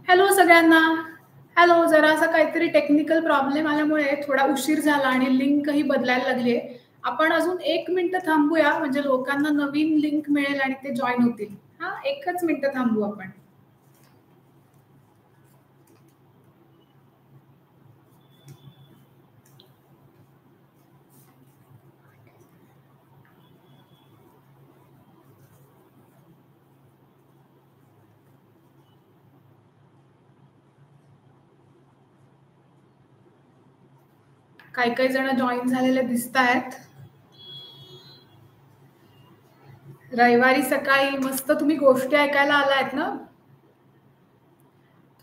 Hello सगळ्यांना. Hello. जरासा काहीतरी टेक्निकल प्रॉब्लेम आल्यामुळे थोडा उशीर झाला आणि लिंकही बदलायला लागली आहे. आपण अजून 1 मिनिटं थांबूया म्हणजे लोकांना नवीन लिंक मिळेल आणि ते जॉइन होतील. हां, 1च मिनिटं थांबू आपण. काही जण जॉइन झालेले दिसतायत. रविवारी सकाळी मस्त तुम्ही गोष्टी ऐकायला आलायत ना?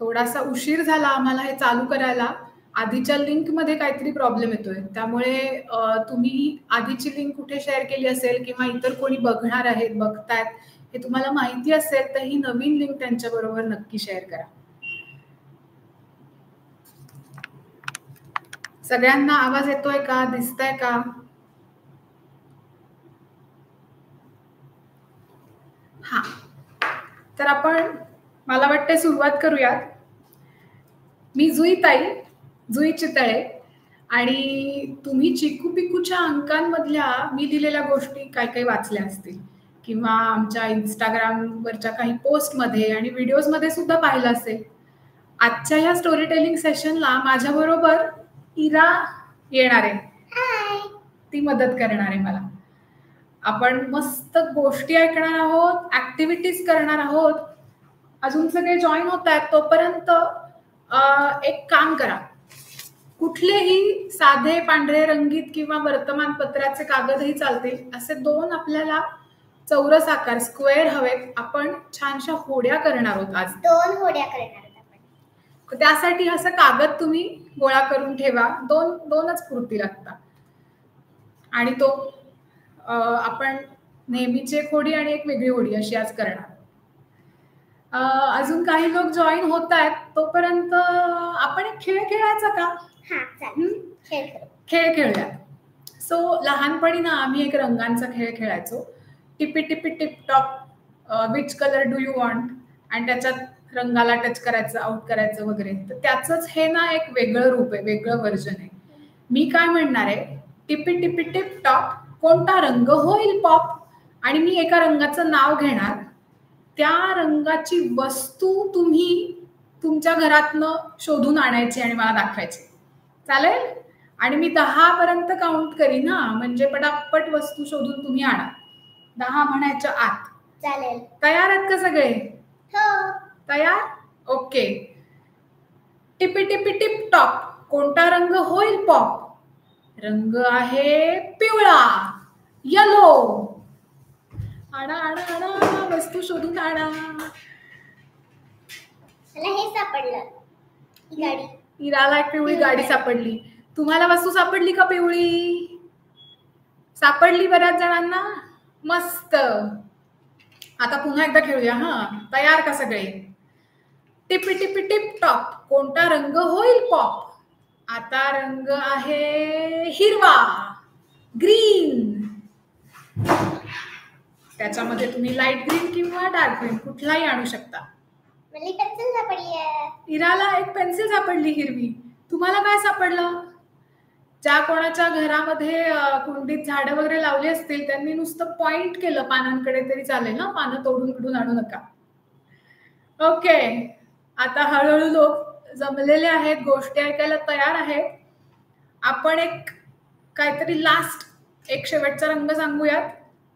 थोडासा उशीर झाला आम्हाला हे चालू करायला. आधीच्या लिंकमध्ये काहीतरी प्रॉब्लेम येतोय. त्यामुळे तुम्ही आधीची लिंक कुठे शेअर केली असेल किंवा इतर कोणी बघणार आहेत, बघतायत, हे तुम्हाला माहिती असेल तर ही नवीन लिंक त्यांच्याबरोबर नक्की शेअर करा. सगळ्यांना आवाज येतोय का? दिसतंय का? हां. तर आपण मला वाटते सुरुवात करूयात. मी जुईताई, जुई चितळे आणि तुम्ही चिकू पिकूच्या अंकांमधल्या मी दिलेल्या गोष्टी काही वाचल्या असतील किंवा आमच्या Instagramवरच्या काही पोस्टमध्ये आणि व्हिडिओजमध्ये सुद्धा पाहिलं असेल. आजच्या ह्या स्टोरी टेलिंग सेशनला माझ्याबरोबर इरा येणार आहे. ती मदत करणार आहे मला. आपण मस्त गोष्टी ऐकणार आहोत, ऍक्टिव्हिटीज करणार आहोत. अजून सगळे जॉईन होत आहेत तोपर्यंत एक काम करा. कुठलेही साधे पांढरे रंगीत किंवा वर्तमानपत्राचे कागदही चालतील. असे 2 आपल्याला चौरस आकार स्क्वेअर हवेत. आपण छानशा होड्या करणार आहोत आज. 2 होड्या करणार आहोत आपण. त्यासाठी असं कागद तुम्ही गोळा करून ठेवा. 2च पुरतील आता. आणि तो आपण नेहमीची एक होडी आणि एक वेगळी होडी अशी आज करणार. अजून काही लोक जॉईन होत आहेत तोपर्यंत आपण एक खेळ खेळायचा का? खेळ खेळूया. सो लहानपणी ना आम्ही एक रंगांचा खेळ खेळायचो. Tippy tippy tip top, which colour do you want, आणि त्याच्यात रंगाला टच करायचं, आउट करायचं वगैरे. तर त्याचंच हे ना एक वेगळं रूप आहे, वेगळं व्हर्जन आहे. मी काय म्हणणार आहे, टिपी टिपी टिप टॉप कोणता रंग होईल पॉप, आणि मी एका रंगाचं नाव घेणार. त्या रंगाची वस्तू तुम्ही तुमच्या घरातनं शोधून आणायची आणि मला दाखवायची. चालेल? आणि मी 10 पर्यंत काउंट करीन ना, म्हणजे पटापट वस्तू शोधून तुम्ही आणा. 10 म्हणायच्या आत. चालेल. तयार आहेत का सगळे? हो. तयार? ओके. टिपी टिपी टिप टॉप कोणता रंग होईल पॉप? रंग आहे पिवळा, येलो. आणा आणा आणा, वस्तू शोधून आणा. मला हे सापडलं, ही गाडी. इराला एक पिवळी गाडी सापडली. तुम्हाला वस्तू सापडली का पिवळी? सापडली बऱ्याच जणांना. मस्त. आता पुन्हा एकदा खेळूया. तयार का सगळे? टिपी टिपी टिप टॉप कोणता रंग होईल पॉप? आता रंग आहे हिरवा, ग्रीन. त्याच्यामध्ये तुम्ही लाईट ग्रीन किंवा डार्क ग्रीन कुठलाही आणू शकता. मला पेन्सिल सापडली आहे. इराला एक पेन्सिल सापडली हिरवी. तुम्हाला काय सापडलं? ज्या कोणाच्या घरामध्ये कुंडीत झाडं वगैरे लावली असतील त्यांनी नुसतं पॉइंट केलं पानांकडे तरी चालेल ना, पानं तोडून कुठून आणू नका. ओके. आता हळूहळू लोक जमलेले आहेत, गोष्टी ऐकायला तयार आहेत. आपण एक काहीतरी लास्ट एक शेवटचा रंग सांगूयात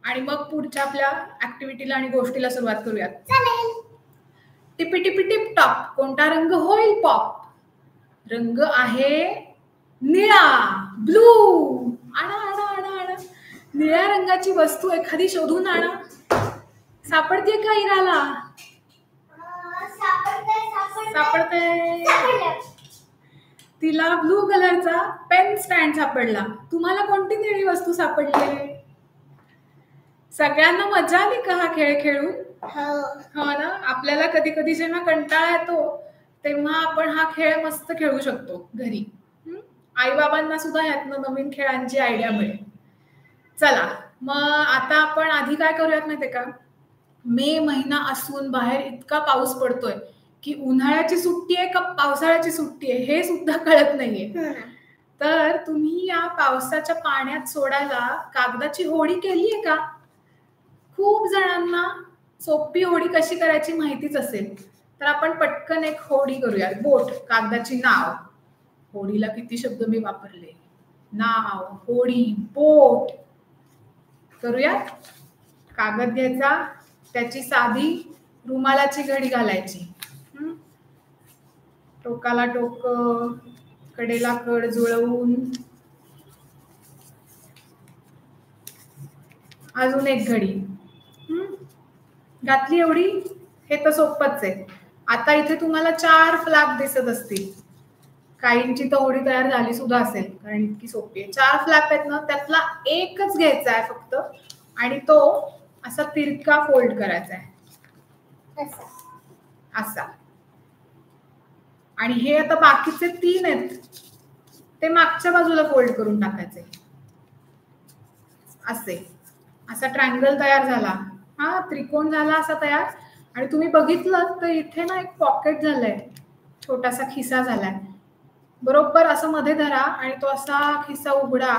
आणि मग पुढच्या आपल्या ऍक्टिव्हिटीला आणि गोष्टीला सुरुवात करूयात. चालेल. टिपी टिपी टिप टॉप कोणता रंग होईल पॉप? रंग आहे निळा, ब्लू. आणा आणा आणा आणा. निळ्या रंगाची वस्तू एखादी शोधून आणा. सापडते का इराला? सापडते. तिला ब्लू कलरचा पेन स्टँड सापडला. तुम्हाला कोणती निळी वस्तू सापडली? सगळ्यांना मजा आली का हा खेळ खेळून? हो ना. आपल्याला कधी कधी जेव्हा कंटाळा येतो तेव्हा आपण हा खेळ मस्त खेळू शकतो घरी. आई बाबांना सुद्धा यातनं नवीन खेळांची आयडिया मिळेल. चला मग आता आपण आधी काय करूयात माहितीये का? मे महिना असून बाहेर इतका पाऊस पडतोय की उन्हाळ्याची सुट्टी आहे का पावसाळ्याची सुट्टी आहे हे सुद्धा कळत नाहीये. तर तुम्ही या पावसाच्या पाण्यात सोडायला कागदाची होडी केलीये का? खूप जणांना सोपी होडी कशी करायची माहितीच असेल. तर आपण पटकन एक होडी करूया. बोट, कागदाची नाव. होडीला किती शब्द मी वापरले. नाव, होडी, बोट. करूया. कागद घ्यायचा, त्याची साधी रुमालाची घडी घालायची. टोकाला टोक, कडेला कड जुळवून अजून एक घडी घातली. एवढी हे तर सोपंच आहे. आता इथे तुम्हाला 4 फ्लॅप दिसत असतील. काहींची तर होडी तयार झाली सुद्धा असेल कारण इतकी सोपी आहे. 4 फ्लॅप आहेत ना, त्यातला एकच घ्यायचा आहे फक्त आणि तो असा तिरका फोल्ड करायचा आहे असा. आणि हे आता बाकीचे 3 आहेत ते मागच्या बाजूला फोल्ड करून टाकायचे असे. असा ट्रायंगल तयार झाला. हा त्रिकोण झाला असा तयार. आणि तुम्ही बघितलं तर इथे ना एक पॉकेट झालंय, छोटासा खिसा झालाय. बरोबर असं मध्ये धरा आणि तो असा खिसा उघडा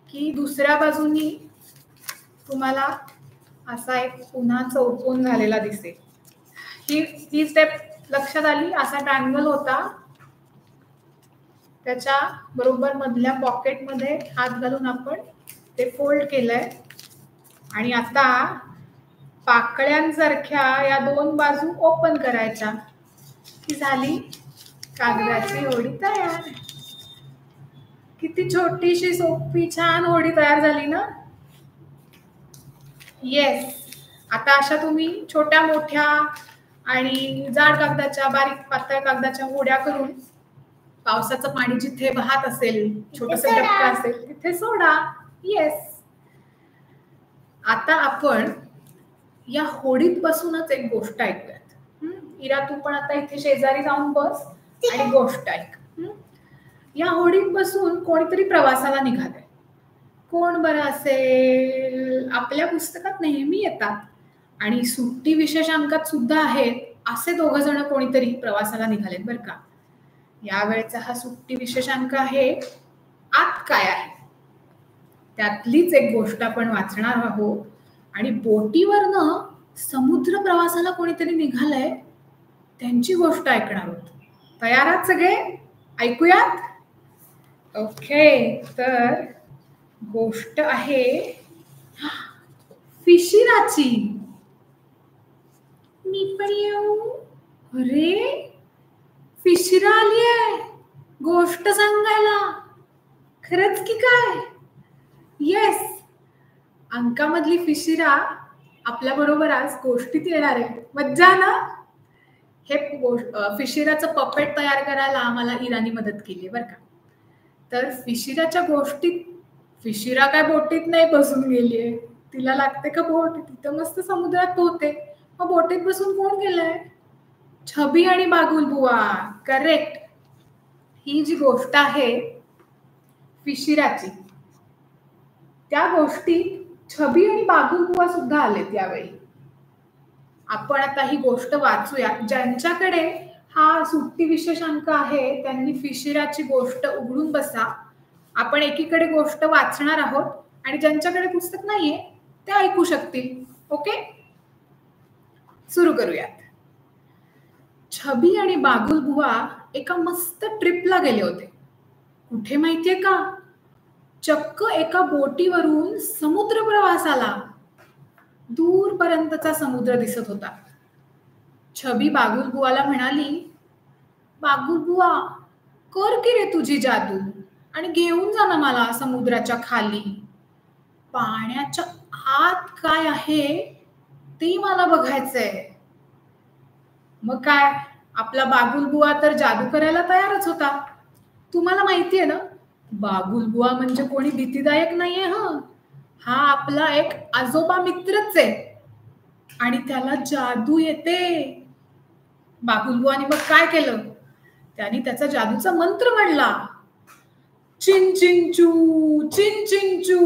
की दुसऱ्या बाजूनी तुम्हाला असा एक पुन्हा चौकोन झालेला दिसेल. ही स्टेप लक्षात आली. असा ट्रायंगल होता, त्याच्या बरोबर मधल्या पॉकेटमध्ये हात घालून आपण ते फोल्ड केलंय. आणि आता पाकळ्यांसारख्या या 2 बाजू ओपन करायच्या की झाली कागदाची होडी तयार. किती छोटीशी सोपी छान होडी तयार झाली ना. येस. आता अशा तुम्ही छोट्या मोठ्या आणि जाड कागदाच्या, बारीक पातळ कागदाच्या होड्या करून पावसाचं पाणी जिथे वाहत असेल, छोटंसं डबका असेल तिथे सोडा. येस. आता आपण या होडीत बसूनच एक गोष्ट ऐकूयात. इरा, तू पण आता इथे शेजारी जाऊन बस आणि गोष्ट ऐक. या होडीत बसून कोणीतरी प्रवासाला निघालंय. कोण बरं असेल? आपल्या पुस्तकात नेहमी येतात आणि सुट्टी विशेषांकात सुद्धा आहेत असे 2 जण कोणीतरी प्रवासाला निघालेत बरं का. यावेळेचा हा सुट्टी विशेषांक आहे आत काय आहे. त्यातलीच एक गोष्ट आपण वाचणार आहोत. आणि बोटीवरनं समुद्र प्रवासाला कोणीतरी निघालंय त्यांची गोष्ट ऐकणार आहोत. तयार आहात सगळे? ऐकूयात. ओके. तर गोष्ट आहे फिशिराची. मी पण येऊ? अरे, फिशिरा आली आहे गोष्ट सांगायला. खरंच की काय? येस. अंकामधली फिशिरा आपल्या बरोबर आज गोष्टीत येणार आहे. मज्जा ना. हे फिशिराचं पपेट तयार करायला आम्हाला इरानी मदत केली बरं का. तर फिशिराच्या गोष्टीत फिशिरा काय बोटीत नाही बसून गेलीये. तिला लागते का बोट? तिथं मस्त समुद्रात पोहते. मग बोटीत बसून कोण गेलंय? छबी आणि बागुल बुवा. करेक्ट. ही जी गोष्ट आहे फिशिराची, त्या गोष्टीत छबी आणि बागुल बुवा सुद्धा आले त्यावेळी. आपण आता ही गोष्ट वाचूया. ज्यांच्याकडे हा सुट्टी विशेषांक आहे त्यांनी फिशिराची गोष्ट उघडून बसा. आपण एकीकडे गोष्ट वाचणार आहोत आणि ज्यांच्याकडे पुस्तक नाहीये ते ऐकू शकतील. ओके, सुरू करूयात. छबी आणि बागुल बुवा एका मस्त ट्रिपला गेले होते. कुठे माहितीये का? चक्क एका बोटीवरून समुद्र प्रवासाला. दूरपर्यंतचा समुद्र दिसत होता. छबी बागुल बुवाला म्हणाली, बागुल बुवा, कर की रे तुझी जादू आणि घेऊन जा ना मला समुद्राच्या खाली. पाण्याच्या आत काय आहे ते मला बघायचंय. मग काय, आपला बागुल बुवा तर जादू करायला तयारच होता. तुम्हाला माहितीये ना, बागुल बुवा म्हणजे कोणी भीतीदायक नाहीये. हा आपला एक आजोबा मित्रच आहे आणि त्याला जादू येते. बागुल बुवाने मग काय केलं? त्याने त्याचा जादूचा मंत्र म्हणला. चिन चिन चू, चिन चिन चू,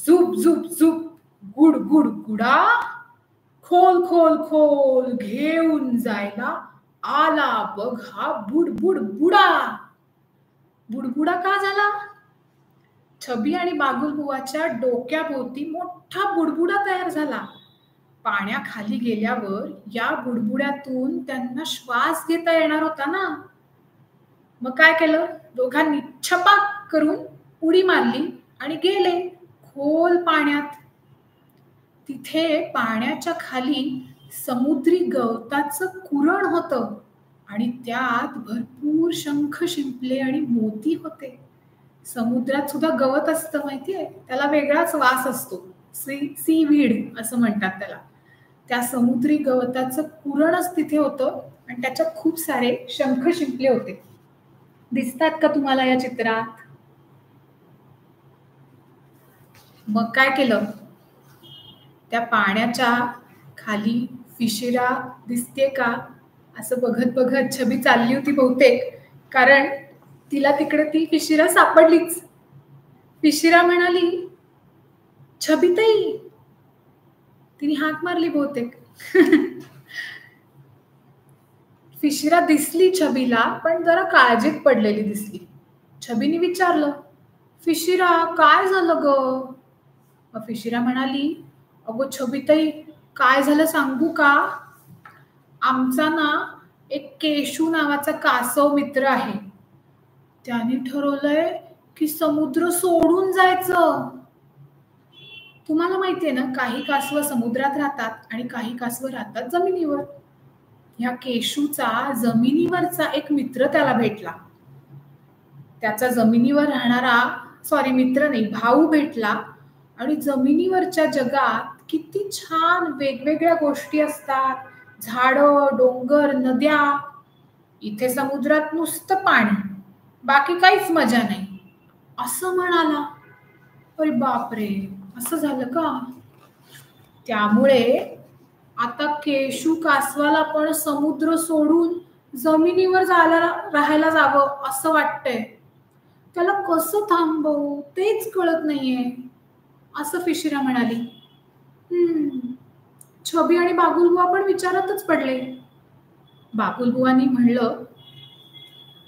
झुप झुप झुप, गुड गुड गुडा, खोल खोल खोल घेऊन जायला आला बघ हा बुडबुडा. बुडबुडा का झाला? छबी आणि बागुलबुवाच्या डोक्याभोवती मोठा बुडबुडा तयार झाला. पाण्याखाली गेल्यावर या बुडबुड्यातून त्यांना श्वास घेता येणार होता ना. मग काय केलं? दोघांनी छपाक करून उडी मारली आणि गेले खोल पाण्यात. तिथे पाण्याच्या खाली समुद्री गवताचं कुरण होतं आणि त्यात भरपूर शंख, शिंपले आणि मोती होते. समुद्रात सुद्धा गवत असतं माहितीये, त्याला वेगळाच वास असतो. सीवीड असं म्हणतात त्याला. त्या समुद्री गवताचं कुरणच तिथे होतं आणि त्याच्यात खूप सारे शंख, शिंपले होते. दिसतात का तुम्हाला या चित्रात? मग काय केलं? त्या पाण्याच्या खाली फिशिरा दिसते का असं बघत बघत छबी चालली होती बहुतेक, कारण तिला तिकडे ती फिशिरा सापडलीच. फिशिरा म्हणाली, छबीताई. तिने हाक मारली बहुतेक. फिशिरा दिसली छबीला, पण जरा काळजीत पडलेली दिसली. छबीने विचारलं, फिशिरा काय झालं ग? मग फिशिरा म्हणाली, अगो छबीताई, काय झालं सांगू का? आमचा ना एक केशू नावाचा कासव मित्र आहे. त्याने ठरवलंय की समुद्र सोडून जायचं. तुम्हाला माहितीये ना, काही कासव समुद्रात राहतात आणि काही कासव राहतात जमिनीवर. ह्या केशूचा जमिनीवरचा एक मित्र त्याला भेटला. त्याचा जमिनीवर राहणारा मित्र नाही, भाऊ भेटला. आणि जमिनीवरच्या जगात किती छान वेगवेगळ्या गोष्टी असतात. झाडं, डोंगर, नद्या. इथे समुद्रात नुसतं पाणी, बाकी काहीच मजा नाही असं म्हणाला. अरे बापरे, असं झालं का? त्यामुळे आता केशू कासवाला पण समुद्र सोडून जमिनीवर राहायला जावं असं वाटतंय. त्याला कसं थांबवू तेच कळत नाहीये असं फिशिरा म्हणाली. छबी आणि बागुलबुवा पण विचारातच पडले. बागुलबुवांनी म्हणलं,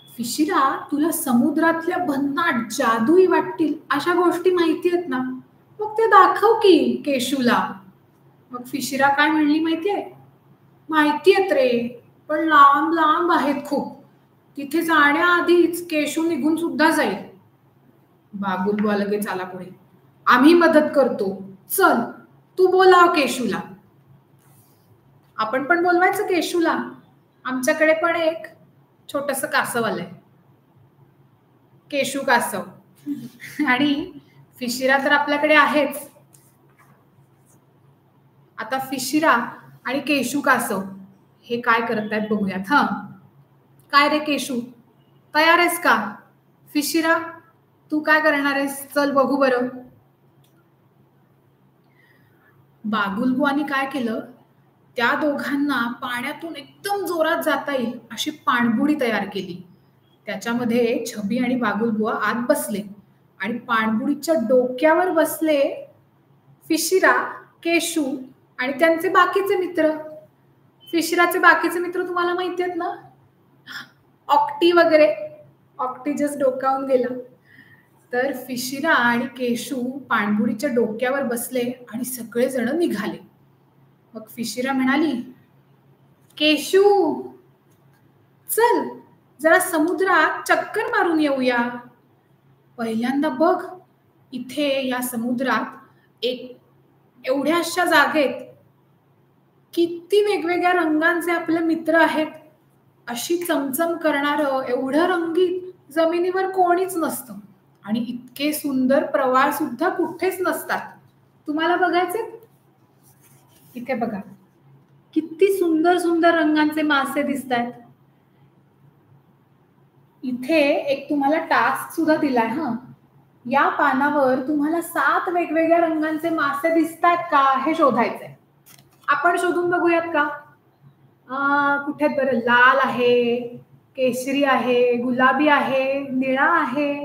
फिशिरा, तुला समुद्रातल्या भन्नाट जादुई वाटतील अशा गोष्टी माहिती आहेत ना, मग ते दाखव की केशूला. मग फिशिरा काय म्हणली माहितीये? माहितीयेत रे, पण लांब लांब आहेत खूप. तिथे जाण्याआधीच केशू निघून सुद्धा जाईल. बागुलबुवा लगेच आला पुढे. आम्ही मदत करतो, चल तू बोलाव केशूला. आपण पण बोलवायचं केशूला. आमच्याकडे पण एक छोटस कासव आलंय, केशू कासव. आणि फिशिरा तर आपल्याकडे आहेच. आता फिशिरा आणि केशू कासव हे काय करतायत बघूयात. काय रे केशू, तयार आहेस का? फिशिरा, तू काय करणार आहेस? चल बघू बरं. बागुलबुवांनी काय केलं, त्या दोघांना पाण्यातून एकदम जोरात जाता येईल अशी पाणबुडी तयार केली. त्याच्यामध्ये छबी आणि बागुलबुवा आत बसले आणि पाणबुडीच्या डोक्यावर बसले फिशिरा, केशू आणि त्यांचे बाकीचे मित्र. फिशिराचे बाकीचे मित्र तुम्हाला माहिती आहेत ना, ऑक्टी वगैरे. ऑक्टी जस्ट डोकावून गेला. तर फिशिरा आणि केशू पाणबुडीच्या डोक्यावर बसले आणि सगळेजण निघाले. मग फिशिरा म्हणाली, केशू, चल जरा समुद्रात चक्कर मारून येऊया. पहिल्यांदा बघ, इथे या समुद्रात एवढ्याशा जागेत किती वेगवेगळ्या रंगांचे आपले मित्र आहेत. अशी चमचम करणारं एवढं रंगीत जमिनीवर कोणीच नसतं. आणि इतके सुंदर प्रवाळ सुद्धा कुठेच नसतात. तुम्हाला बघायचे? इथे बघा, किती सुंदर सुंदर रंगांचे मासे दिसत आहेत. इथे एक तुम्हाला टास्क सुद्धा दिलाय. या पानावर तुम्हाला 7 वेगवेगळ्या रंगांचे मासे दिसतात का हे शोधायचंय. आपण शोधून बघूयात का? कुठे बरं? लाल आहे, केशरी आहे, गुलाबी आहे, निळा आहे,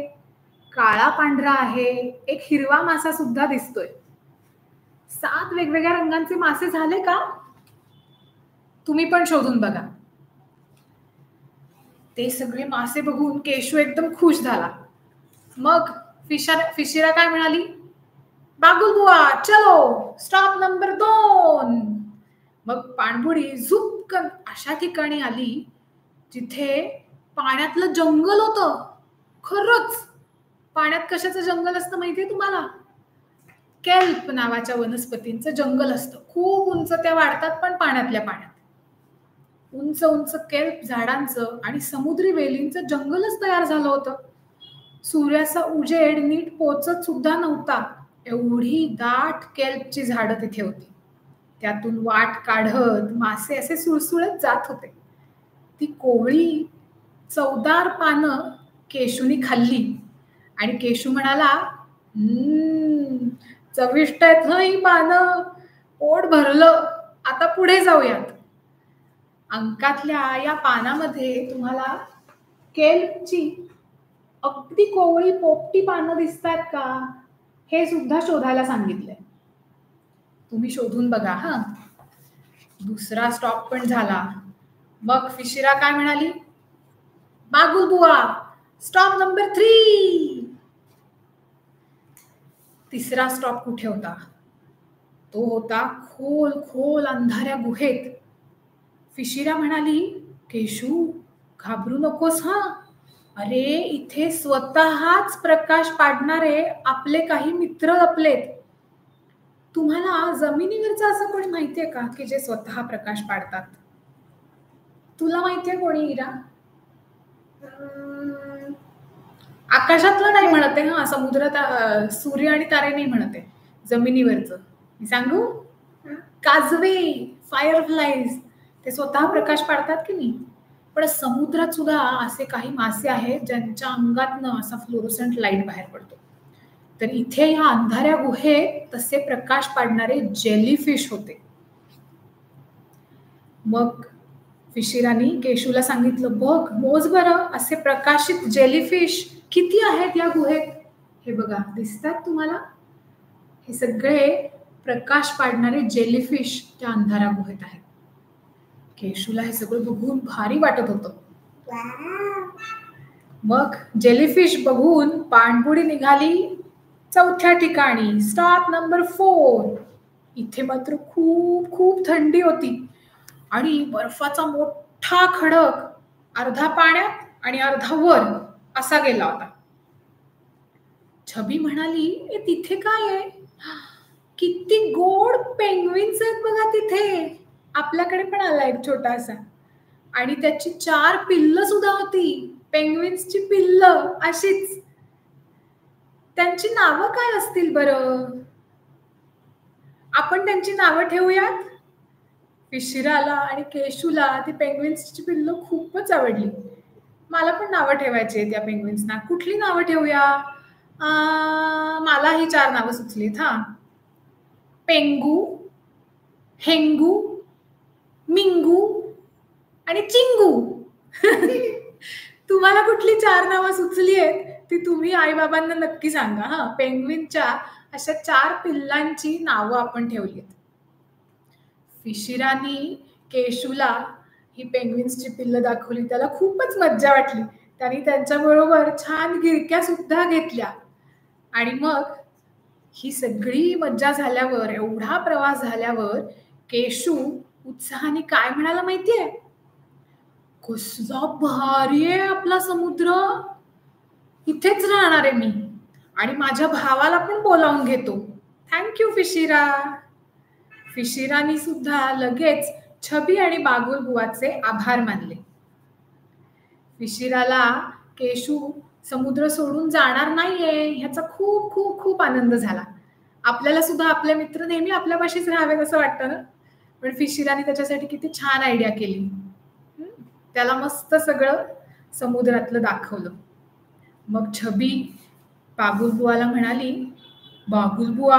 काळा पांढरा आहे, एक हिरवा मासा सुद्धा दिसतोय. 7 वेगवेगळ्या रंगांचे मासे झाले का? तुम्ही पण शोधून बघा. ते सगळे मासे बघून केशू एकदम खुश झाला. मग फिशिरा काय म्हणाली, बागुल बुवा चलो स्टॉप नंबर 2. मग पाणबुडी झुपकन अशा ठिकाणी आली जिथे पाण्यातलं जंगल होतं. खरंच पाण्यात कशाचं जंगल असतं माहितीये तुम्हाला? केल्प नावाच्या वनस्पतींचं जंगल असतं. खूप उंच त्या वाढतात पण पाण्यातल्या पाण्यात. उंच उंच केल्प झाडांचं आणि समुद्री वेलींचं जंगलच तयार झालं होतं. सूर्याचा उजेड नीट पोचत सुद्धा नव्हता एवढी दाट केल्पची झाडं तिथे होती. त्यातून वाट काढत मासे असे सुळसुळत जात होते. ती कोवळी चवदार पानं केशूनी खाल्ली आणि केशू म्हणाला, चविष्ट आहेत ना ही पानं, पोट भरलं, आता पुढे जाऊयात. अंकातल्या या पानामध्ये तुम्हाला केल्पची अगदी कोवळी पोपटी पानं दिसतात का, हे सुद्धा शोधायला सांगितलंय. तुम्ही शोधून बघा. हा, दुसरा स्टॉप पण झाला. मग फिशिरा काय म्हणाली, बागुल बुवा स्टॉप नंबर 3. तिसरा स्टॉप कुठे होता? तो होता खोल खोल अंधाऱ्या गुहेत. फिशिरा म्हणाली, केशू घाबरू नकोस हा, अरे इथे स्वतःच प्रकाश पाडणारे आपले काही मित्र लपलेत. तुम्हाला जमिनीवरचं असं कोणी माहितीये का की जे स्वतः प्रकाश पाडतात? तुला माहितीये कोणी इरा? आकाशातलं नाही म्हणते, हा समुद्रात सूर्य आणि तारे नाही म्हणते, जमिनीवरचं. मी सांगू? काजवे, फायरफ्लाईज, ते स्वतः प्रकाश पाडतात की नाही. पण समुद्रात सुद्धा असे काही मासे आहेत ज्यांच्या अंगातनं असा फ्लोरोसंट लाईट बाहेर पडतो. तर इथे ह्या अंधाऱ्या गुहेत तसे प्रकाश पाडणारे जेलीफिश होते. मग फिशिरानी केशूला सांगितलं, बघ मोज बरं असे प्रकाशित जेलीफिश किती आहेत या गुहेत. हे बघा दिसतात तुम्हाला, हे सगळे प्रकाश पाडणारे जेलीफिश त्या अंधाऱ्या गुहेत आहेत. केशूला हे सगळं बघून भारी वाटत होतं. मग जेलीफिश बघून पाणबुडी निघाली चौथ्या ठिकाणी, स्टॉप नंबर 4. इथे मात्र खूप खूप थंडी होती आणि बर्फाचा मोठा खडक अर्धा पाण्यात आणि अर्धा वर असा गेला होता. छबी म्हणाली, तिथे काय आहे? किती गोड पेंग्विन्स आहेत बघा तिथे. आपल्याकडे पण आला एक छोटासा, आणि त्याची 4 पिल्ल सुद्धा होती, पेंग्विन्सची पिल्ल अशीच. त्यांची नावं काय असतील बरं? आपण त्यांची नावं ठेवूयात. फिशिराला आणि केशूला ती पेंग्विन्सची पिल्ल खूपच आवडली. मला पण नावं ठेवायची त्या पेंग्विन्सना. कुठली नावं ठेवूया? मला ही 4 नावं सुचलीत. हा, पेंगू, हेंगू, मिंगू आणि चिंगू. तुम्हाला कुठली 4 नावं सुचली आहेत ती तुम्ही आई बाबांना नक्की सांगा. हा, पेंग्विनच्या अशा 4 पिल्लांची नावं आपण ठेवली आहेत. फिशिरानी केशूला ही पेंग्विन्सची पिल्ल दाखवली, त्याला खूपच मज्जा वाटली. त्यांनी त्यांच्याबरोबर छान गिरक्या सुद्धा घेतल्या. आणि मग ही सगळी मज्जा झाल्यावर, एवढा प्रवास झाल्यावर केशू उत्साहाने काय म्हणाला माहितीये? कसला भारी आहे आपला समुद्र, इथेच राहणार आहे मी आणि माझ्या भावाला पण बोलावून घेतो. थँक्यू फिशिरा. फिशिरानी सुद्धा लगेच छबी आणि बागुल बुवाचे आभार मानले. फिशिराला केशू समुद्र सोडून जाणार नाहीये ह्याचा खूप खूप खूप आनंद झाला. आपल्याला सुद्धा आपले मित्र नेहमी आपल्यापाशीच राहावेत असं वाटतं ना. पण फिशिराने त्याच्यासाठी किती छान आयडिया केली. त्याला मस्त सगळं समुद्रातलं दाखवलं. मग छबी बागुल बुवाला म्हणाली, बागुल बुवा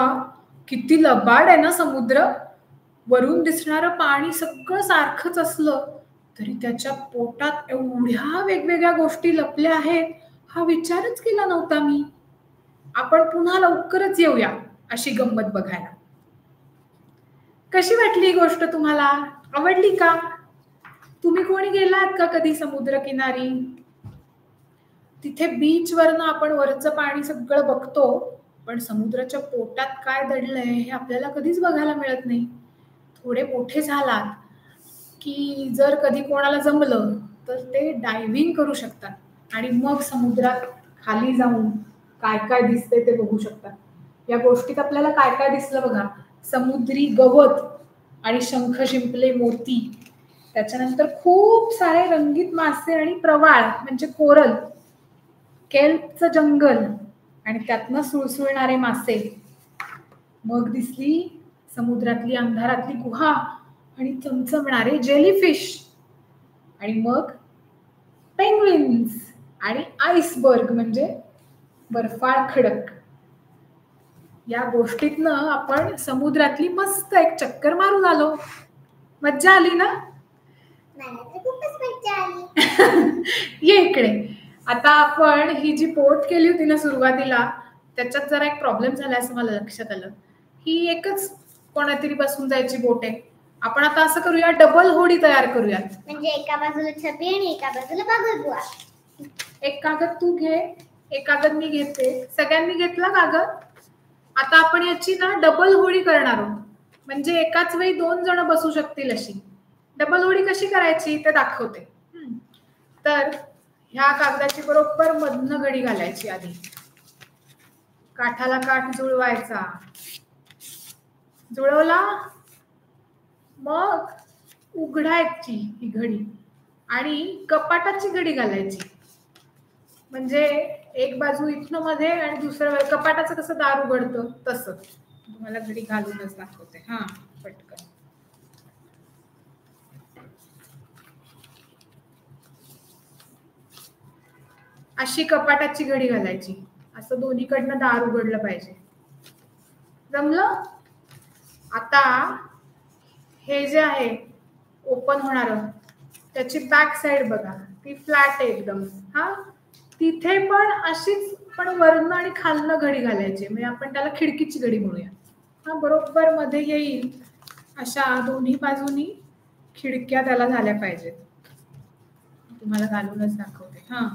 किती लबाड आहे ना समुद्र. वरून दिसणारं पाणी सगळं सारखंच असलं तरी त्याच्या पोटात एवढ्या वेगवेगळ्या गोष्टी लपल्या आहेत, हा विचारच केला नव्हता मी. आपण पुन्हा लवकरच येऊया अशी गंमत बघायला. कशी वाटली ही गोष्ट तुम्हाला? आवडली का? तुम्ही कोणी गेलात का कधी समुद्रकिनारी? तिथे बीचवरनं आपण वरचं पाणी सगळं बघतो, पण समुद्राच्या पोटात काय दडलंय हे आपल्याला कधीच बघायला मिळत नाही. थोडे मोठे झालात की जर कधी कोणाला जमलं तर ते डायव्हिंग करू शकतात आणि मग समुद्रात खाली जाऊन काय काय दिसते ते बघू शकतात. या गोष्टीत आपल्याला काय काय दिसलं बघा. समुद्री गवत आणि शंख शिंपले मोती, त्याच्यानंतर खूप सारे रंगीत मासे आणि प्रवाळ म्हणजे कोरल, केल्पचं जंगल आणि त्यातनं सुळसुळणारे मासे. मग दिसली समुद्रातली अंधारातली गुहा आणि चमचमणारे जेलीफिश आणि मग पेंग्विन्स आणि आईसबर्ग म्हणजे बर्फाळ खडक. या गोष्टीतनं आपण समुद्रातली मस्त एक चक्कर मारून आलो. मज्जा आली ना? मला तर खूपच मज्जा आली. ये इकडे. आता आपण ही जी बोट केली होती ना सुरुवातीला, त्याच्यात जरा एक प्रॉब्लेम झाला असं मला लक्षात आलं. ही एकच कोणातरी बसून जायची बोट आहे. आपण आता असं करूया, डबल होडी तयार करूयात. म्हणजे एका बाजूला छबी आणि एका बाजूला बागुलबुवा. एक कागद तू घे, एक कागद मी घेते. सगळ्यांनी घेतला कागद? आता आपण याची ना डबल होडी करणार आहोत, म्हणजे एकाच वेळी 2 जण बसू शकतील अशी. डबल होडी कशी करायची ते दाखवते. तर ह्या कागदाची बरोबर मधनं घडी घालायची आधी. काठाला काठ जुळवायचा. जुळवला मग उघडायची ही घडी आणि कपाटाची घडी घालायची. म्हणजे एक बाजू इथनं मध्ये आणि दुसरं कपाटाचं कसं दार उघडतं तसं. तुम्हाला घडी घालूनच दाखवते. हा पटकन. अशी कपाटाची घडी घालायची. असं दोन्हीकडनं दार उघडलं पाहिजे. जमलं? आता हे जे आहे ओपन होणार, त्याची बॅक साइड बघा, ती फ्लॅट आहे एकदम. हा, तिथे पण अशीच, पण वरनं आणि खालनं घडी घालायची. म्हणजे आपण त्याला खिडकीची घडी म्हणूया. हा, बरोबर मध्ये येईल अशा दोन्ही बाजूनी खिडक्या त्याला झाल्या पाहिजेत. तुम्हाला घालूनच दाखवते. हा,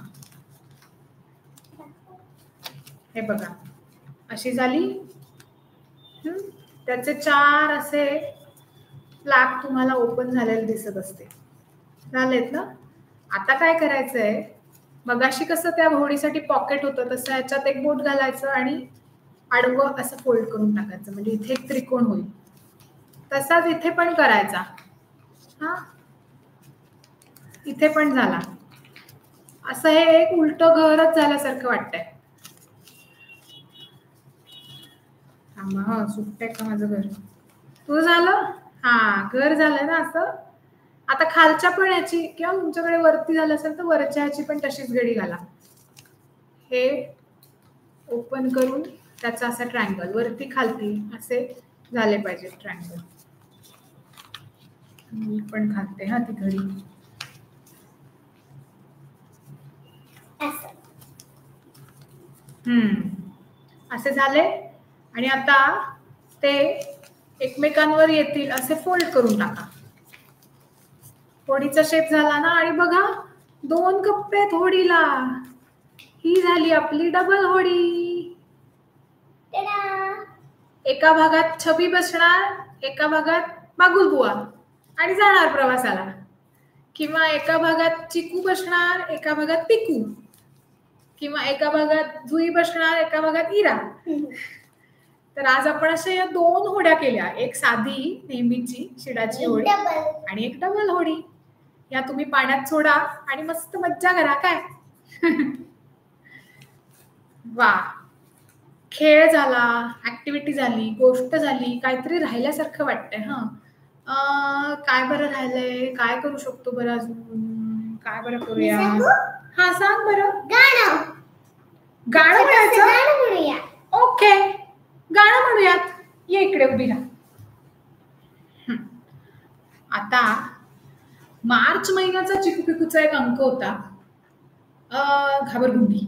हे बघा अशी झाली. त्याचे 4 असे फ्लॅप तुम्हाला ओपन झालेले दिसत असते. झालेत ना? आता काय करायचंय, मगाशी कसं त्या होडीसाठी पॉकेट होतं तसं याच्यात एक बोट घालायचं आणि आडवं असं फोल्ड करून टाकायचं, म्हणजे इथे एक त्रिकोण होईल. तसाच इथे पण करायचा. हा, इथे पण झाला. असं हे एक उलटं घरच झाल्यासारखं वाटतंय. हा, सुटतंय का माझं घर? तुझं झालं? हा, घर झालं ना असं. आता खालच्या पण याची, किंवा तुमच्याकडे वरती झालं असेल तर वरच्या ह्याची पण तशीच घडी घाला. हे ओपन करून त्याचा असा ट्रायंगल वरती खालती असे झाले पाहिजे ट्रायंगल. मी पण घालते हा ती घडी. असे झाले. आणि आता ते एकमेकांवर येतील असे फोल्ड करून टाका. होडीचा शेप झाला ना. आणि बघा 2 कप्पे आहेत होडीला. ही झाली आपली डबल होडी. एका भागात छबी बसणार, एका भागात बागुलबुवा आणि जाणार प्रवासाला. किंवा एका भागात चिकू बसणार, एका भागात पिकू. किंवा एका भागात जुई बसणार, एका भागात इरा. तर आज आपण अशा या 2 होड्या केल्या. एक साधी नेहमीची शिडाची होडी आणि एक डबल होडी. या तुम्ही पाण्यात सोडा आणि मस्त मज्जा करा. काय वा, खेळ झाला, ऍक्टिव्हिटी झाली, गोष्ट झाली, काहीतरी राहिल्यासारखं वाटतंय. काय बरं राहिलंय, काय करू शकतो बरं अजून, काय बरं करूया? हा, सांग बरं. गाणं म्हणायचं. ओके, गाणं म्हणूयात. ये इकडे उभी राहा. आता मार्च महिन्याचा चिकू पिकूचा एक अंक होता, घाबरगुंडी.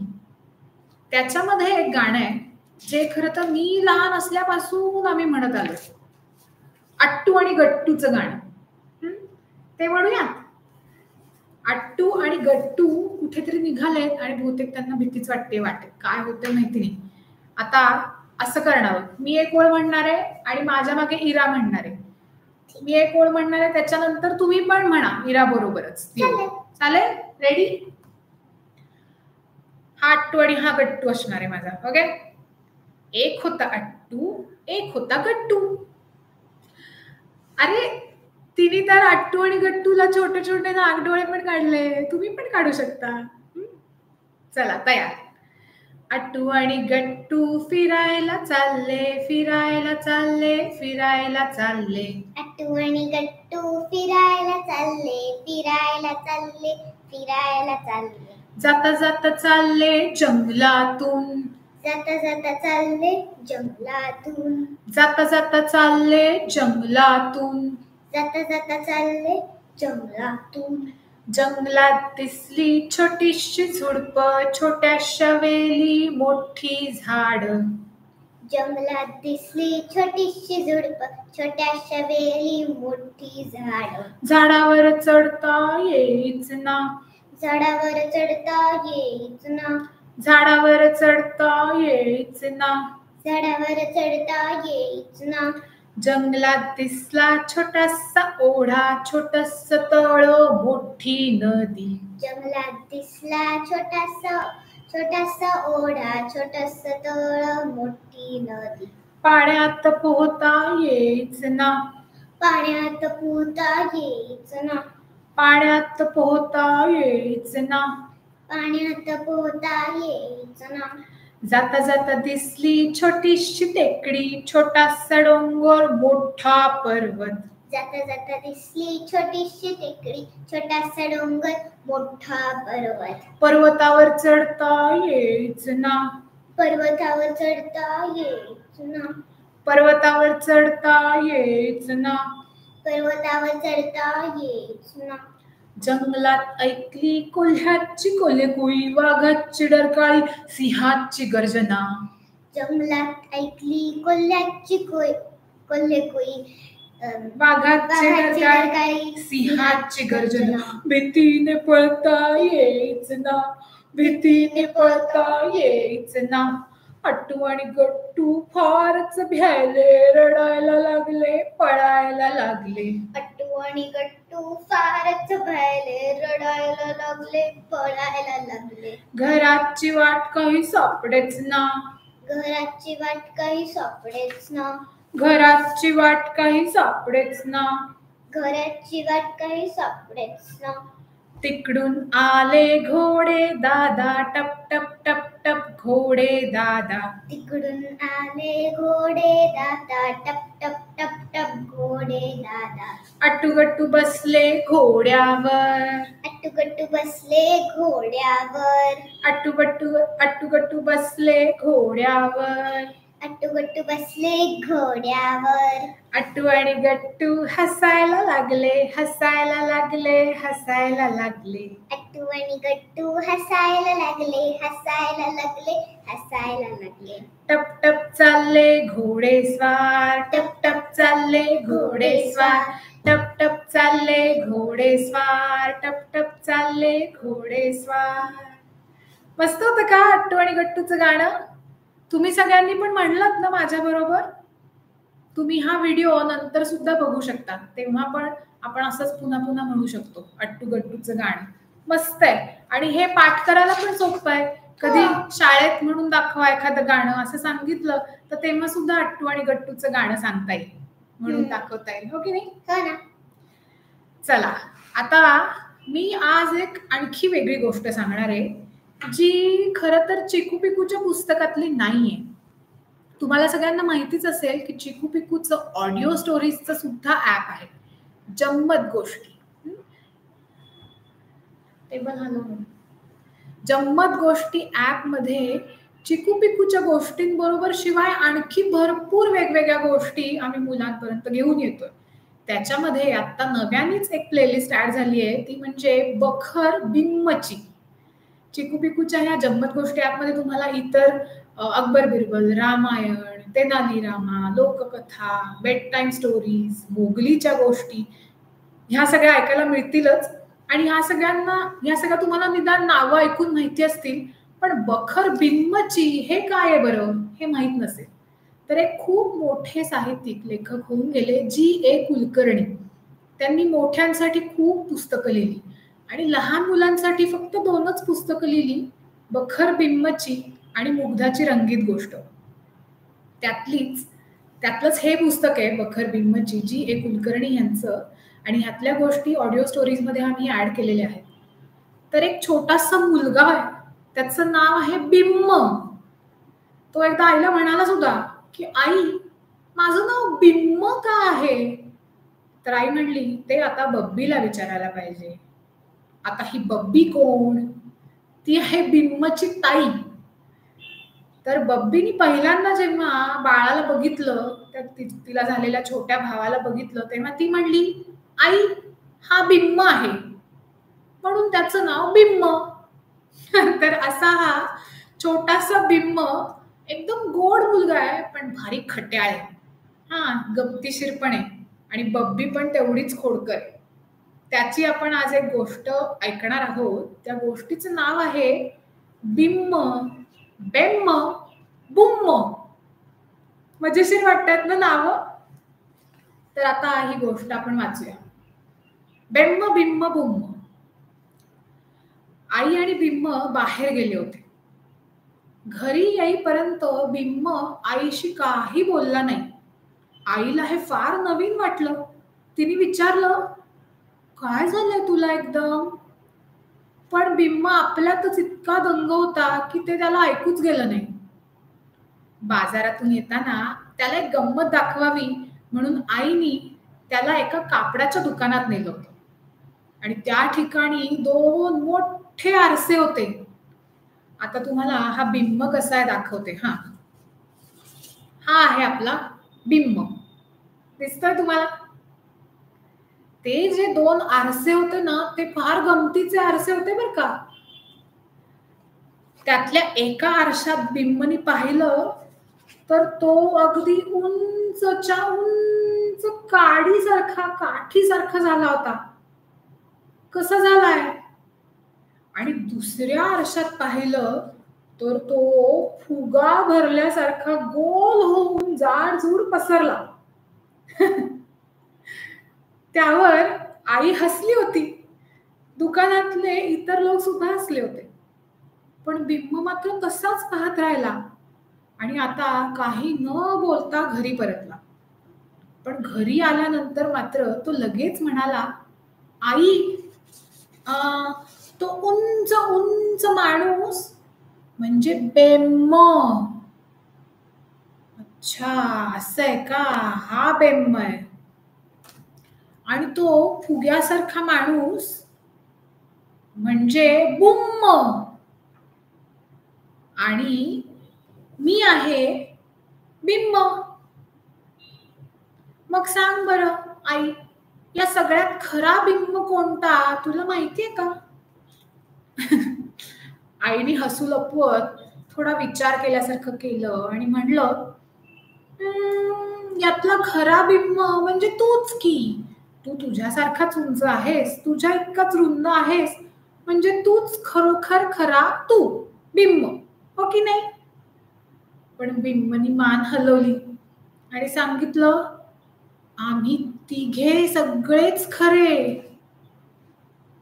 त्याच्यामध्ये एक गाणं आहे जे खरं तर मी लहान असल्यापासून आम्ही म्हणत आलो. अट्टू आणि गट्टूचं गाणं. ते म्हणूयात. अट्टू आणि गट्टू कुठेतरी निघालेत आणि बहुतेक त्यांना भीतीच वाटते वाटेत. काय होतंय माहिती नाही. आता असं करणार आहोत, मी एक ओळ म्हणणार आहे आणि माझ्या मागे इरा म्हणणार आहे. मी एक ओळ म्हणणार आहे, त्याच्यानंतर तुम्ही पण म्हणा इरा बरोबरच. चालेल? रेडी? हा अट्टू आणि हा गट्टू असणार आहे माझा. ओके? एक होता अट्टू, एक होता गट्टू. अरे तिने तर अट्टू आणि गट्टूला छोटे छोटे नागडोळे पण काढले. तुम्ही पण काढू शकता. चला तयार. अट्टू आणि गट्टू फिरायला चालले, फिरायला चालले, फिरायला चालले. अट्टू आणि गट्टू फिरायला चालले, फिरायला चालले, फिरायला चालले. जाता जाता चालले जंगलातून, जाता जाता चालले जंगलातून, जाता जाता चालले जंगलातून, जाता जाता चालले जंगलातून. जंगलात दिसली छोटीशी झुडप, छोट्याशा वेली मोठी झाड. जंगलात दिसली छोटीशी झुडप, छोट्याशा वेली मोठी झाड. झाडावर चढता येईच ना, झाडावर चढता येईच ना, झाडावर चढता येईच ना, झाडावर चढता येईच ना. जंगलात दिसला छोटासा ओढा, छोटस तळ मोठी नदी. जंगलात दिसला छोटासा ओढा, छोटस तळ मोठी नदी. पाण्यात पोहता येईच ना, पाण्यात पोहता येईच ना, पाण्यात पोहता येईच ना, पाण्यात पोहता येईच ना. जाता जाता दिसली छोटीशी टेकडी, छोटासा डोंगर मोठा पर्वत. जाता जाता दिसली छोटीशी टेकडी, छोटासा डोंगर मोठा पर्वत. पर्वतावर चढता येईच ना, पर्वतावर चढता येईच ना, पर्वतावर चढता येईच ना, पर्वतावर चढता येईच ना. जंगलात ऐकली कोल्ह्याची कोल्हेकुई, वाघाची डरकाळी, सिंहाची गर्जना. जंगलात ऐकली कोल्ह्याची कोल्हेकुई, वाघाची डरकाळी, सिंहाची गर्जना. भीतीने पळता येईच ना, भीतीने पळता येईच ना. अट्टू आणि गट्टू फारच भ्यायले, रडायला लागले, पळायला लागले. अट्टू आणि गट्टू फारच भ्यायले, रडायला लागले, पळायला लागले. घराची वाट काही सापडेच ना, घराची वाट काही सापडेच ना, घराची वाट काही सापडेच ना, घराची वाट काही सापडेच ना. तिकडून आले घोडे दादा, टप टप टप टप घोडे दादा. तिकडून आले घोडे दादा, टप टप टप टप घोडे दादा. अट्टू गट्टू बसले घोड्यावर, अट्टू गट्टू बसले घोड्यावर, अट्टू गट्टू बसले घोड्यावर, अट्टू गट्टू बसले घोड्यावर. अट्टू आणि गट्टू हसायला लागले, हसायला लागले, हसायला लागले. अट्टू आणि गट्टू हसायला लागले, हसायला लागले, हसायला लागले. टप टप चालले घोडेस्वार, टप टप चालले घोडेस्वार, टप टप चालले घोडेस्वार, टप टप चालले घोडेस्वार. मस्त होतं का अट्टू आणि गट्टूचं गाणं? तुम्ही सगळ्यांनी पण म्हणलात ना माझ्या बरोबर? तुम्ही हा व्हिडिओ नंतर सुद्धा बघू शकता, तेव्हा पण आपण असंच पुन्हा पुन्हा म्हणू शकतो अट्टू गट्टूचं गाणं. मस्त आहे आणि हे पाठ करायला पण सोपं आहे. कधी शाळेत म्हणून दाखवा एखादं गाणं असं सांगितलं तर तेव्हा सुद्धा अट्टू आणि गट्टूचं गाणं सांगता येईल, म्हणून दाखवता येईल. हो की नाही? हो ना. चला आता मी आज एक आणखी वेगळी गोष्ट सांगणार आहे, जी खरं तर चिकू पिकूच्या पुस्तकातली नाहीये. तुम्हाला सगळ्यांना माहितीच असेल की चिकू पिकूचं ऑडिओ स्टोरीजचं सुद्धा ऍप आहे, जम्मत गोष्टी. टेबल हलवून जम्मत गोष्टी ऍप मध्ये चिकू पिकूच्या गोष्टींबरोबर शिवाय आणखी भरपूर वेगवेगळ्या गोष्टी आम्ही मुलांपर्यंत घेऊन येतोय. त्याच्यामध्ये आता नव्यानेच एक प्लेलिस्ट ऍड झाली आहे, ती म्हणजे बखर बिम्मची. चिकू पिकूच्या ह्या जम्मत गोष्टी ऍपमध्ये तुम्हाला इतर अकबर बिरबल, रामायण, तेनाली रामा, लोककथा, बेड टाइम स्टोरीज, मोगलीच्या गोष्टी ह्या सगळ्या ऐकायला मिळतीलच. आणि ह्या सगळ्या तुम्हाला निदान नावं ऐकून माहिती असतील, पण बखर बिम्मची हे काय आहे बरं हे माहित नसेल. तर एक खूप मोठे साहित्यिक लेखक होऊन गेले G.A. कुलकर्णी. त्यांनी मोठ्यांसाठी खूप पुस्तकं लिहिली आणि लहान मुलांसाठी फक्त 2च पुस्तकं लिहिली, बखर बिम्मची आणि मुग्धाची रंगीत गोष्ट. त्यातलंच हे पुस्तक आहे बखर बिम्मची, G.A. कुलकर्णी यांचं. आणि ह्यातल्या गोष्टी ऑडिओ स्टोरीजमध्ये आम्ही ऍड केलेल्या आहेत. तर एक छोटासा मुलगा आहे, त्याचं नाव आहे बिम्म. तो एकदा आईला म्हणाला सुद्धा की आई, माझं नाव बिम्म का आहे? तर आई म्हणली, ते आता बब्बीला विचारायला पाहिजे. आता ही बब्बी कोण? ती आहे बिम्मची ताई. तर बब्बीनी पहिल्यांदा जेव्हा बाळाला बघितलं, तिला झालेल्या छोट्या भावाला बघितलं, तेव्हा ती म्हणली, आई, हा बिम्म आहे, म्हणून त्याचं नाव बिम्म. तर असा हा छोटासा बिम्म एकदम गोड मुलगा आहे, पण भारी खट्याळ आहे. गमतीशीर पण आहे आणि बब्बी पण तेवढीच खोडकर आहे. त्याची आपण आज एक गोष्ट ऐकणार आहोत. त्या गोष्टीचं नाव आहे बिम्म बेम्म बुम्म. मजेशीर वाटतात ना नावं? तर आता ही गोष्ट आपण वाचूया. बेम्म बिम्म बुम्म. आई आणि बिम्म बाहेर गेले होते. घरी येईपर्यंत बिम्म आईशी काही बोलला नाही. आईला हे फार नवीन वाटलं. तिने विचारलं, काय झालंय तुला एकदम? पण बिम्म आपल्यातच इतका दंग होता की ते त्याला ऐकूच गेलं नाही. बाजारातून येताना त्याला एक गंमत दाखवावी म्हणून आईनी त्याला एका कापडाच्या दुकानात नेलं होतं. आणि त्या ठिकाणी 2 मोठे आरसे होते. आता तुम्हाला हा बिम्म कसा आहे दाखवते. हा आहे आपला बिम्म. दिसतोय तुम्हाला? ते जे 2 आरसे होते ना, ते फार गमतीचे आरसे होते बरं का. त्यातल्या एका आरशात बिम्मनी पाहिलं तर तो अगदी उंचच्या उंच काठीसारखा झाला होता. कसा झालाय? आणि दुसऱ्या आरशात पाहिलं तर तो फुगा भरल्यासारखा गोल होऊन जाडजूड पसरला. त्यावर आई हसली होती. दुकानातले इतर लोक सुद्धा हसले होते. पण बिम्म मात्र तसाच पाहत राहिला आणि आता काही न बोलता घरी परतला. पण घरी आल्यानंतर मात्र तो लगेच म्हणाला, आई, तो उंच उंच माणूस म्हणजे बेम्म. अच्छा, असं आहे का? हा बेम्म आहे. आणि तो फुग्यासारखा माणूस म्हणजे बुम्म. आणि मी आहे बिम्म. मग सांग बरं आई, या सगळ्यात खरा बिम्म कोणता तुला माहितीये का? आईने हसू लपवत थोडा विचार केल्यासारखं केलं आणि म्हणलं, यातला खरा बिम्म म्हणजे तूच की. तू तुझ्यासारखाच उंच आहेस, तुझ्या इतकाच रुंद आहेस, म्हणजे तूच खरोखर खरा तू बिम्म, हो की नाही? पण बिम्मनी मान हलवली आणि सांगितलं, आम्ही तिघे सगळेच खरे.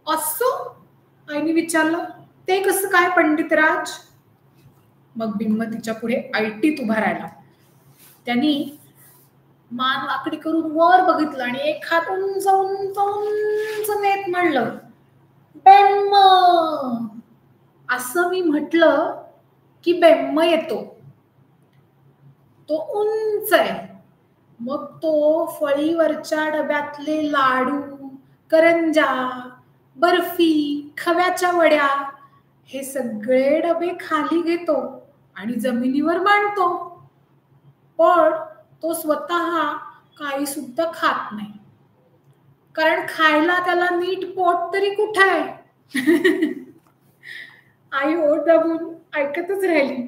असं? आईने विचारलं. ते कसं काय पंडितराज? मग बिम्म तिच्या पुढे ऐटीत उभा राहिला. त्यांनी मान वाकडी करून वर बघितलं आणि एक हात उंच उंच उंच नेत म्हणलं, बेम्म. असं मी म्हटलं की बेम्म येतो. तो उंच आहे. मग तो फळीवरच्या डब्यातले लाडू, करंजा, बर्फी, खव्याच्या वड्या हे सगळे डबे खाली घेतो आणि जमिनीवर मांडतो. पण तो स्वतः काही सुद्धा खात नाही, कारण खायला त्याला नीट पोट तरी कुठे आहे? आई ओठ दाबून ऐकतच राहिली.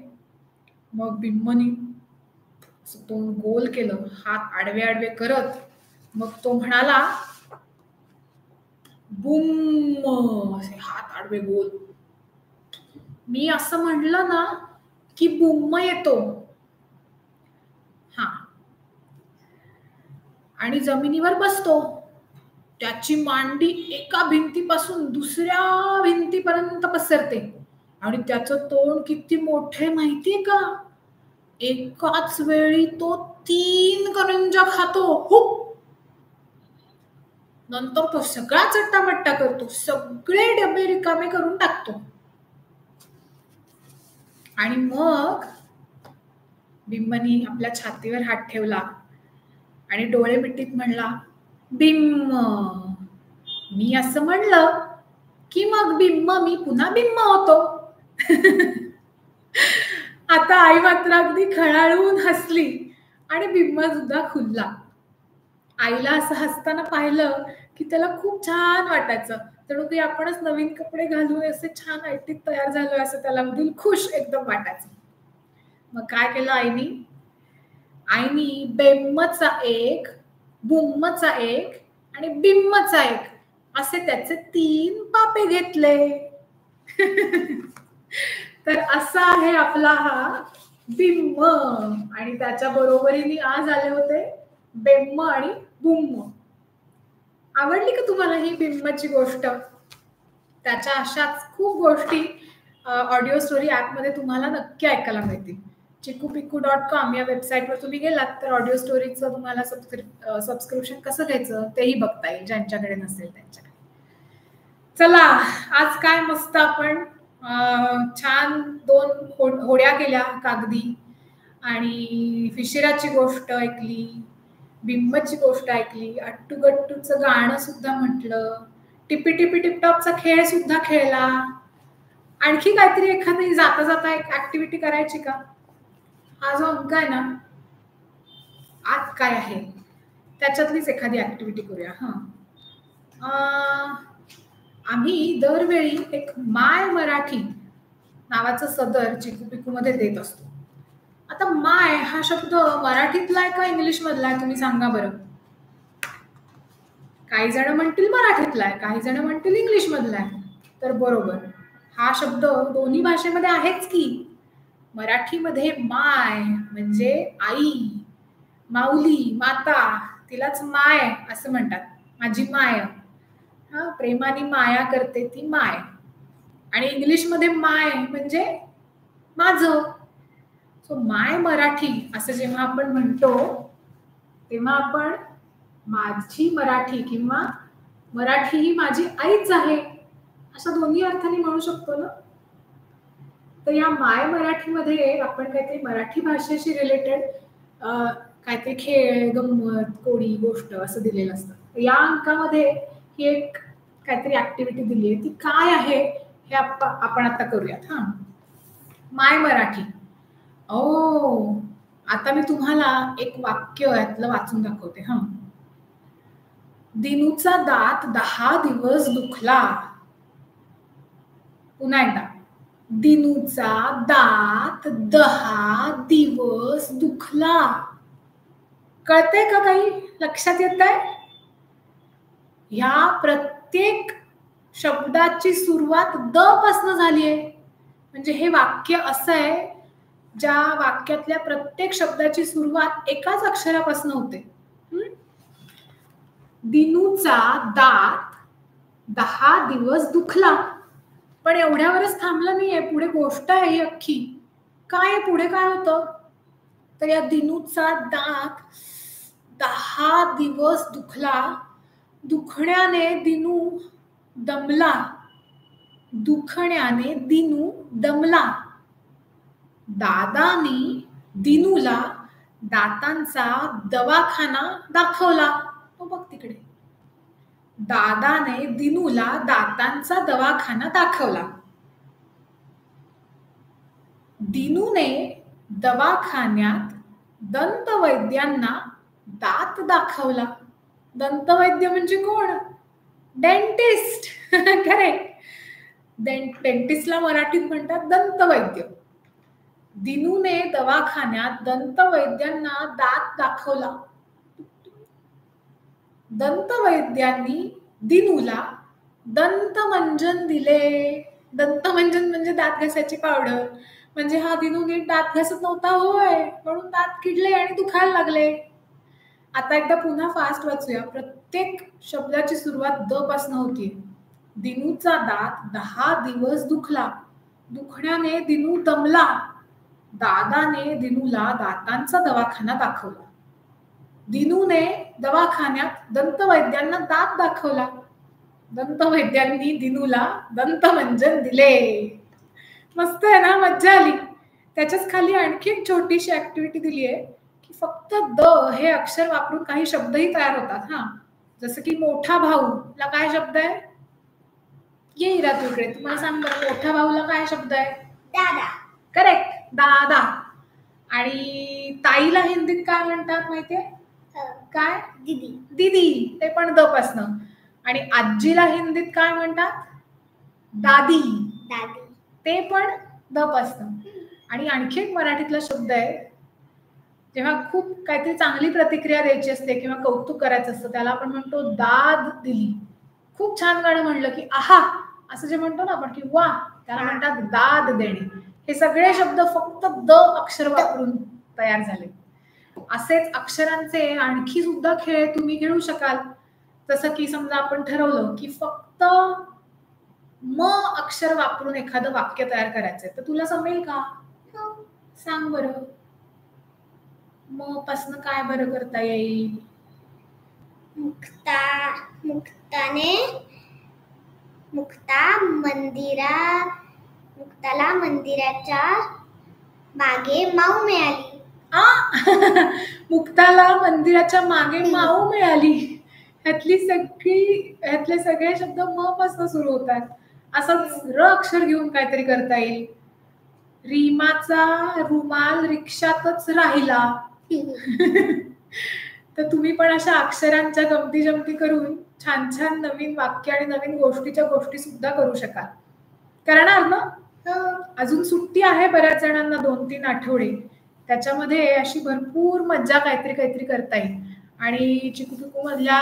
मग बिम्मनी तोंड गोल केलं, हात आडवे आडवे करत. मग तो म्हणाला, बुम्म, असे हात आडवे गोल. मी असं म्हणलं ना की बुम्म येतो. हा, आणि जमिनीवर बसतो. त्याची मांडी एका भिंतीपासून दुसऱ्या भिंतीपर्यंत पसरते आणि त्याचं तोंड किती मोठे माहितीये का? एकाच वेळी तो 3 करंज्या खातो. हो, नंतर तो सगळा चट्टामट्टा करतो, सगळे डबे रिकामे करून टाकतो. आणि मग बिम्मनी आपल्या छातीवर हात ठेवला आणि डोळे मिटीत म्हणला, बिम्म, मी असं म्हणलं की मग बिम्म मी पुन्हा बिम्म होतो. आता आई मात्र अगदी खळाळून हसली आणि बिम्म सुद्धा खुलला. आईला असं हसताना पाहिलं की त्याला खूप छान वाटायचं. जणू काही आपणच नवीन कपडे घालून असे छान ऐटीत तयार झालोय असं त्याला दिल खुश एकदम वाटायचं. मग काय केलं आईनी? आईनी बेम्मचा एक, बुम्मचा एक आणि बिम्मचा एक असे त्याचे 3 पापे घेतले. तर असा आहे आपला हा बिम्म. आणि त्याच्या बरोबरीने आज आले होते बेम्म आणि बुम्म. आवडली का तुम्हाला ही बिम्मची गोष्ट? त्याच्या अशाच खूप गोष्टी ऑडिओ स्टोरी ॲपमध्ये तुम्हाला नक्की ऐकायला मिळतील. chickupicku.com या वेबसाईटवर तुम्ही गेलात तर ऑडिओ स्टोरीचं तुम्हाला सबस्क्रिप्शन कसं घ्यायचं तेही बघता येईल, ज्यांच्याकडे नसेल त्यांच्याकडे. चला, आज काय मस्त आपण छान 2 होड्या केल्या कागदी आणि फिशराची गोष्ट ऐकली, बिम्मची गोष्ट ऐकली, अट्टूगट्टूचं गाणं सुद्धा म्हटलं, टिपी टिपी टिपटॉपचा खेळ सुद्धा खेळला. आणखी काहीतरी एखादी जाता जाता एक ऍक्टिव्हिटी करायची का? हा जो अंक आहे ना, आज काय आहे त्याच्यातलीच एखादी ऍक्टिव्हिटी करूया. आम्ही दरवेळी एक माय मराठी नावाचं सदर चिकू पिकू मध्ये देत असतो. आता माय हा शब्द मराठीतला आहे का इंग्लिश मधला आहे तुम्ही सांगा बरं. काही जण म्हणतील मराठीतला आहे, काही जण म्हणतील इंग्लिश मधला आहे. तर बरोबर, हा शब्द दोन्ही भाषेमध्ये आहेच की. मराठीमध्ये माय म्हणजे आई, माऊली, माता, तिलाच माय असं म्हणतात. माझी माय, हा, प्रेमाने माया करते ती माय. आणि इंग्लिशमध्ये माय म्हणजे माझं. सो माय मराठी असं जेव्हा आपण म्हणतो तेव्हा आपण माझी मराठी किंवा मराठी ही माझी आईच आहे अशा दोन्ही अर्थाने म्हणू शकतो ना. तर या माय मराठीमध्ये आपण काहीतरी मराठी भाषेशी रिलेटेड काहीतरी खेळ, गंमत, कोडी, गोष्ट असं दिलेलं असतं. या अंकामध्ये ही एक काहीतरी ऍक्टिव्हिटी दिली आहे. ती काय आहे हे आपण आता करूयात. हा, माय मराठी. आता मी तुम्हाला एक वाक्य यातलं वाचून दाखवते. हा, दिनूचा दात 10 दिवस दुखला. पुन्हा एकदा, दिनूचा दात 10 दिवस दुखला. कळतंय का? काही लक्षात येत आहे? ह्या प्रत्येक शब्दाची सुरुवात द पासून झाली आहे. म्हणजे हे वाक्य असं आहे ज्या वाक्यातल्या प्रत्येक शब्दाची सुरुवात एकाच अक्षरापासून होते. दिनूचा दात 10 दिवस दुखला. पण एवढ्यावरच थांबलं नाहीये, पुढे गोष्ट आहे ही अख्खी. काय पुढे काय होतं? तर या दिनूचा दात 10 दिवस दुखला. दुखण्याने दिनू दमला. दुखण्याने दिनू दमला. दादानी दिनूला दातांचा दवाखाना दाखवला. तो बघ तिकडे, दादाने दिनूला दातांचा दवाखाना दाखवला. दिनूने दवाखान्यात दंतवैद्यांना दात दाखवला. दंतवैद्य म्हणजे कोण? डेंटिस्ट. करेक्ट. डेंटिस्टला मराठीत म्हणतात दंतवैद्य. दिनूने दवाखान्यात दंतवैद्यांना दात दाखवला. दंतवैद्यांनी दिनूला दंतमंजन दिले. दंतमंजन म्हणजे दात घासायची पावडर. म्हणजे हा दिनू नीट दात घासत नव्हता होय, म्हणून दात किडले आणि दुखायला लागले. आता एकदा पुन्हा फास्ट वाचूया. प्रत्येक शब्दाची सुरुवात द पासून होती. दिनूचा दात 10 दिवस दुखला. दुखण्याने दिनू दमला. दादाने दिनूला दातांचा दवाखाना दाखवला. दिनूने दवाखान्यात दंतवैद्यांना दात दाखवला. दंतवैद्यांनी दिनूला दंतमंजन दिले. मस्त आहे ना, मज्जा आली. त्याच्याच खाली आणखी एक छोटीशी ऍक्टिव्हिटी दिली आहे की फक्त द हे अक्षर वापरून काही शब्दही तयार होतात. हा, जसं की मोठा भाऊला काय शब्द आहे? ये इरा तू इकडे, तुम्हाला सांग बरं, मोठ्या भाऊला काय शब्द आहे? दादा. करेक्ट, दादा. आणि ताईला हिंदीत काय म्हणतात माहितीये? काय? दीदी. दीदी, ते पण द पासनं. आणि आजीला हिंदीत काय म्हणतात? दादी. दादी. ते पण द पासनं. आणि आणखी एक मराठीतला शब्द आहे, जेव्हा खूप काहीतरी चांगली प्रतिक्रिया द्यायची असते किंवा कौतुक करायचं असतं, त्याला आपण म्हणतो दाद दिली. खूप छान गाणं म्हणलं की आहा असं जे म्हणतो ना आपण की वा, त्याला म्हणतात दाद देणे. हे सगळे शब्द फक्त द अक्षर वापरून तयार झाले. असेच अक्षरांचे आणखी सुद्धा खेळ तुम्ही खेळू शकाल. जसं की समजा आपण ठरवलं की फक्त म अक्षर वापरून एखादं वाक्य तयार करायचंय, तर तुला जमेल का? सांग बरं. म पासनं काय बरं करता येईल? मुक्ताला मंदिराच्या मागे माऊ मिळाली. मुक्ताला मंदिराच्या मागे माऊ मिळाली. ह्यातले सगळे शब्द म पासून सुरू होतात. असंच र अक्षर घेऊन काहीतरी करता येईल. रीमाचा रुमाल रिक्षातच राहिला. तर तुम्ही पण अशा अक्षरांच्या गमती जमती करून छान छान नवीन वाक्य आणि नवीन गोष्टीच्या गोष्टी सुद्धा करू शकाल. करणार ना? अजून सुट्टी आहे बऱ्याच जणांना 2-3 आठवडे. त्याच्यामध्ये अशी भरपूर मज्जा काहीतरी करता येईल. आणि चिकू मधल्या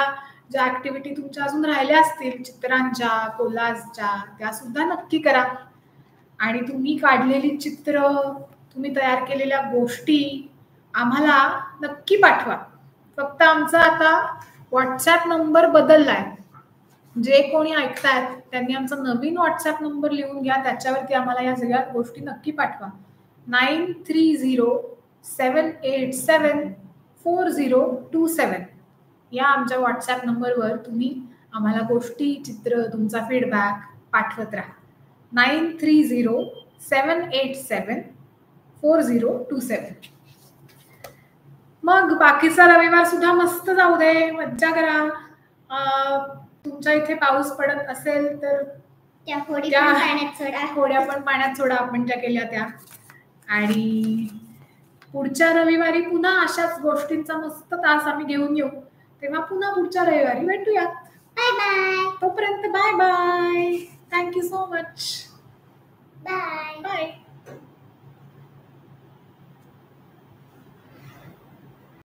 ज्या ऍक्टिव्हिटी तुमच्या अजून राहिल्या असतील, चित्रांच्या, कोलाजच्या, त्या सुद्धा नक्की करा. आणि तुम्ही काढलेली चित्र, तुम्ही तयार केलेल्या गोष्टी आम्हाला नक्की पाठवा. फक्त आमचा आता व्हॉट्सॲप नंबर बदललाय. जे कोणी ऐकतायत त्यांनी आमचा नवीन व्हॉट्सॲप नंबर लिहून घ्या. त्याच्यावरती आम्हाला या सगळ्या गोष्टी नक्की पाठवा. 9307874027 या आमच्या व्हॉट्सॲप नंबरवर तुम्ही आम्हाला गोष्टी, चित्र, तुमचा फीडबॅक पाठवत राहा. 9307874027. मग बाकीचा रविवार सुद्धा मस्त जाऊ दे, मज्जा करा. तुमच्या इथे पाऊस पडत असेल तर त्या होड्या पण पाण्यात सोडा. आपण त्या केल्या त्या. आणि पुढच्या रविवारी पुन्हा अशाच गोष्टींचा मस्त तास आम्ही घेऊन येऊ. तेव्हा पुन्हा पुढच्या रविवारी भेटूयात. Bye bye. तोपर्यंत bye bye. Thank you so much. Bye bye.